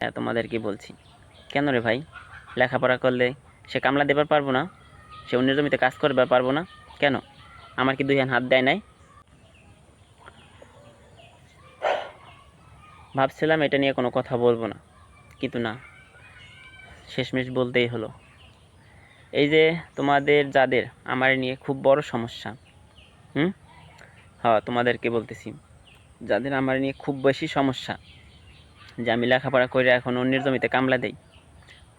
হ্যাঁ, তোমাদেরকে বলছি। কেন রে ভাই? লেখাপড়া করলে সে কামলা দেবার পারবো না? সে অন্যের জমিতে কাজ করবার পারবো না? কেন? আমার কি 2 হ্যান্ড হাত দেয় নাই? ভাবছিলাম এটা নিয়ে কোনো কথা বলবো না, কিন্তু না, শেষমেশ বলতেই হলো। এই যে তোমাদের যাদের আমার নিয়ে খুব বড় সমস্যা, হুম, হ্যাঁ, তোমাদেরকে বলতেছি, যাদের আমার নিয়ে খুব বেশি সমস্যা যে আমি লেখাপড়া করে এখন অন্যের জমিতে কামলা দেই,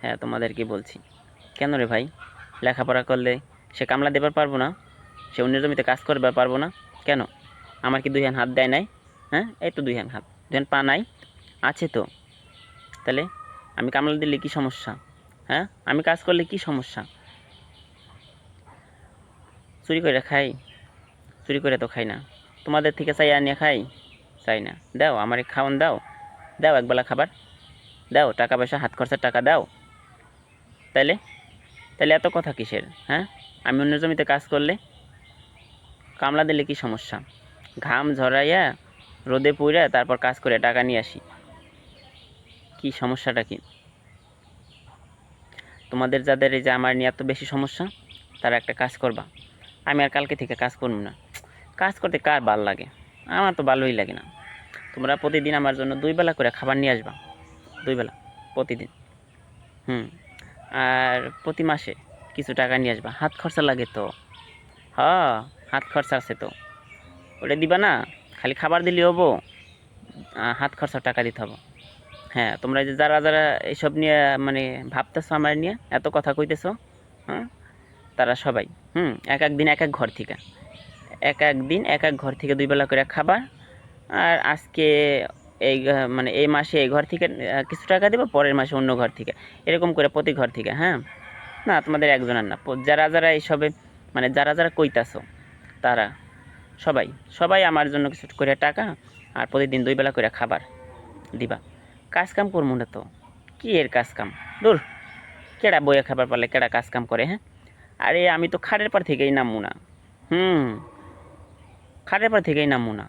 হ্যাঁ, তোমাদেরকে বলছি। কেন রে ভাই? লেখাপড়া করলে সে কামলা দেবার পারবো না? সে অন্যের জমিতে কাজ করবার পারবো না? কেন? আমার কি 2 হ্যান্ড হাত দেয় নাই? হ্যাঁ, এই তো 2 হ্যান্ড হাত, 2 হ্যান্ড পা নাই? আছে তো। তাহলে আমি কামলা দিলে কি সমস্যা? হ্যাঁ, আমি কাজ করলে কি সমস্যা? চুরি করে খাই? চুরি করে তো খাই না। তোমাদের থেকে চাই আনিয়ে খাই? চাই না। দাও, আমারে খাওয়ান দাও। দাও একবেলা খাবার। দাও, টাকা পয়সা, হাত খরচার টাকা দাও। তাইলে তাহলে এত কথা কিসের? হ্যাঁ, আমি অন্যের জমিতে কাজ করলে কামলা দিলে কি সমস্যা? ঘাম ঝরাইয়া রোদে পুইরা তারপর কাজ করে টাকা নিয়ে আসি। কি সমস্যাটা কি? তোমাদের যাদের এই যে আমার নিয়ে এত বেশি সমস্যা, তারা একটা কাজ করবা। আমি আর কালকে থেকে কাজ করব না। কাজ করতে কার ভাল লাগে? আমার তো ভালোই লাগে না। তোমরা প্রতিদিন আমার জন্য 2 বেলা করে খাবার নিয়ে আসবা। 2 বেলা প্রতিদিন। হুম। আর প্রতি মাসে কিছু টাকা নিয়ে আসবা। হাত খরচা লাগে তো। হ্যাঁ, হাত খরচা আছে তো। ওটা দিবা না? খালি খাবার দিলেই হবো? হাত খরচার টাকা দিতে হবে। হ্যাঁ, তোমরা যে যারা যারা এইসব নিয়ে মানে ভাবতেছো আমার নিয়ে এত কথা কইতেছো, হ্যাঁ, তারা সবাই এক এক দিন এক এক ঘর থেকে, এক এক দিন এক এক ঘর থেকে 2 বেলা করে খাবার। আর আজকে এই মানে এই মাসে এই ঘর থেকে কিছু টাকা দেবো, পরের মাসে অন্য ঘর থেকে, এরকম করে প্রতি ঘর থেকে। হ্যাঁ, না, তোমাদের একজনের না, যারা যারা এইসবে মানে যারা যারা কইতাছো, তারা সবাই সবাই আমার জন্য কিছু করে টাকা আর প্রতিদিন 2 বেলা করে খাবার দিবা। কাজ কাম করবো না তো? কি এর কাজ কাম? দূর, কেডা বইয়া খাবার পারলে কেডা কাজ কাম করে? হ্যাঁ, আরে আমি তো খাটের পর থেকেই নামবো না। হুম, খাটের পর থেকেই নামবো না।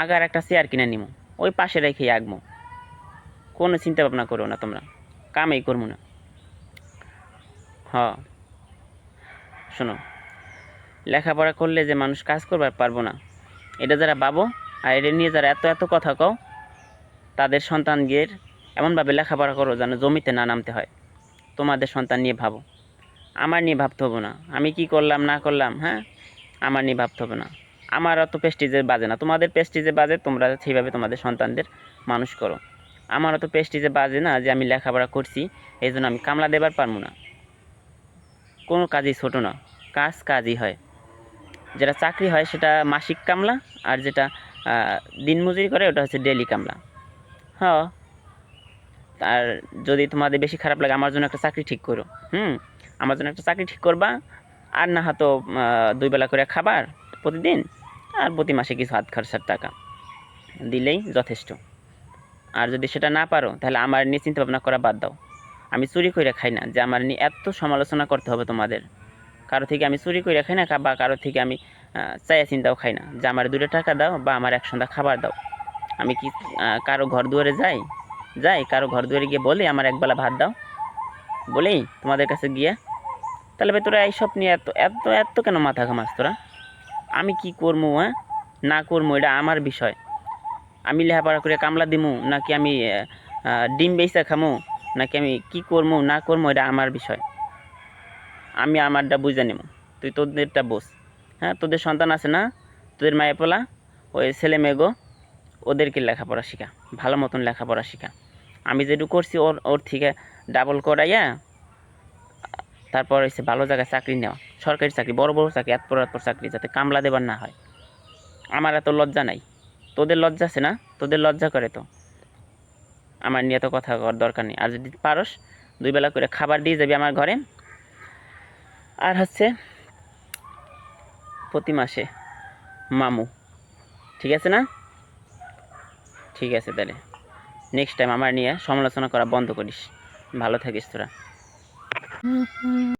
আগার একটা চেয়ার কিনে নিমু, ওই পাশে রেখেই আঁকবো। কোনো চিন্তা ভাবনা করো না তোমরা, কামেই করবো না। হ, শোনো, লেখাপড়া করলে যে মানুষ কাজ করবার পারবো না, এটা যারা ভাবো আর এটা নিয়ে যারা এত এত কথা কও, তাদের সন্তানদের এমনভাবে লেখাপড়া করো যেন জমিতে না নামতে হয়। তোমাদের সন্তান নিয়ে ভাবো, আমার নিয়ে ভাবতে হবে না। আমি কি করলাম না করলাম, হ্যাঁ, আমার নিয়ে ভাবতে হবে না। আমার অত প্রেস্টিজে বাজে না, তোমাদের প্রেস্টিজে বাজে, তোমরা সেইভাবে তোমাদের সন্তানদের মানুষ করো। আমার অত প্রেস্টিজে বাজে না যে আমি লেখাপড়া করছি এই জন্য আমি কামলা দেবার পারবো না। কোনো কাজই ছোট না, কাজ কাজই হয়। যেটা চাকরি হয় সেটা মাসিক কামলা, আর যেটা দিনমজুরি করে ওটা হচ্ছে ডেলি কামলা। হ্যাঁ, আর যদি তোমাদের বেশি খারাপ লাগে, আমার জন্য একটা চাকরি ঠিক করো। আমার জন্য একটা চাকরি ঠিক করবা। আর না হয়তো 2 বেলা করে খাবার প্রতিদিন, আর প্রতি মাসে কিছু হাত খরচার টাকা দিলেই যথেষ্ট। আর যদি সেটা না পারো, তাহলে আমার নিয়ে চিন্তা ভাবনা করা বাদ দাও। আমি চুরি করে খাই না যে আমার নিয়ে এত সমালোচনা করতে হবে তোমাদের। কারো থেকে আমি চুরি করে খাই না, বা কারো থেকে আমি চাইয়া চিন্তাও খাই না যে আমার 2 টাকা দাও বা আমার এক সন্ধ্যা খাবার দাও। আমি কি কারো ঘর দুয়ারে যাই? কারো ঘর দুয়ারে গিয়ে বলি আমার একবেলা ভাত দাও? বলি তোমাদের কাছে গিয়ে? তাহলে ভাই তোরা এইসব নিয়ে এত এত এত কেন মাথা ঘামাস তোরা? আমি কি করবো? হ্যাঁ, না করবো এটা আমার বিষয়। আমি লেখাপড়া করে কামলা দিমু, নাকি আমি ডিম বেচা খামু, নাকি আমি কি করবো না করবো এটা আমার বিষয়। আমি আমারটা বুঝে নেবো, তুই তোদেরটা বোঝ। হ্যাঁ, তোদের সন্তান আছে না? তোদের মায়েপোলা, ওই ছেলে মেয়েগো, ওদেরকে লেখাপড়া শেখা, ভালো মতন লেখাপড়া শেখা। আমি যেটুকু করছি ওর ওর থেকে ডাবল করাইয়া তারপর হচ্ছে ভালো জায়গায় চাকরি নেওয়া, সরকারি চাকরি, বড় বড় চাকরি, এত পর চাকরি, যাতে কামলা দেবার না হয়। আমার এত লজ্জা নাই, তোদের লজ্জা আছে না? তোদের লজ্জা করে তো। আমার নিয়ে তো কথা করার দরকার নেই। আর যদি পারস 2 বেলা করে খাবার দিয়ে যাবি আমার ঘরে, আর হচ্ছে প্রতি মাসে মামু। ঠিক আছে না? ঠিক আছে, তাহলে নেক্সট টাইম আমার নিয়ে সমালোচনা করা বন্ধ করিস। ভালো থাকিস তোরা।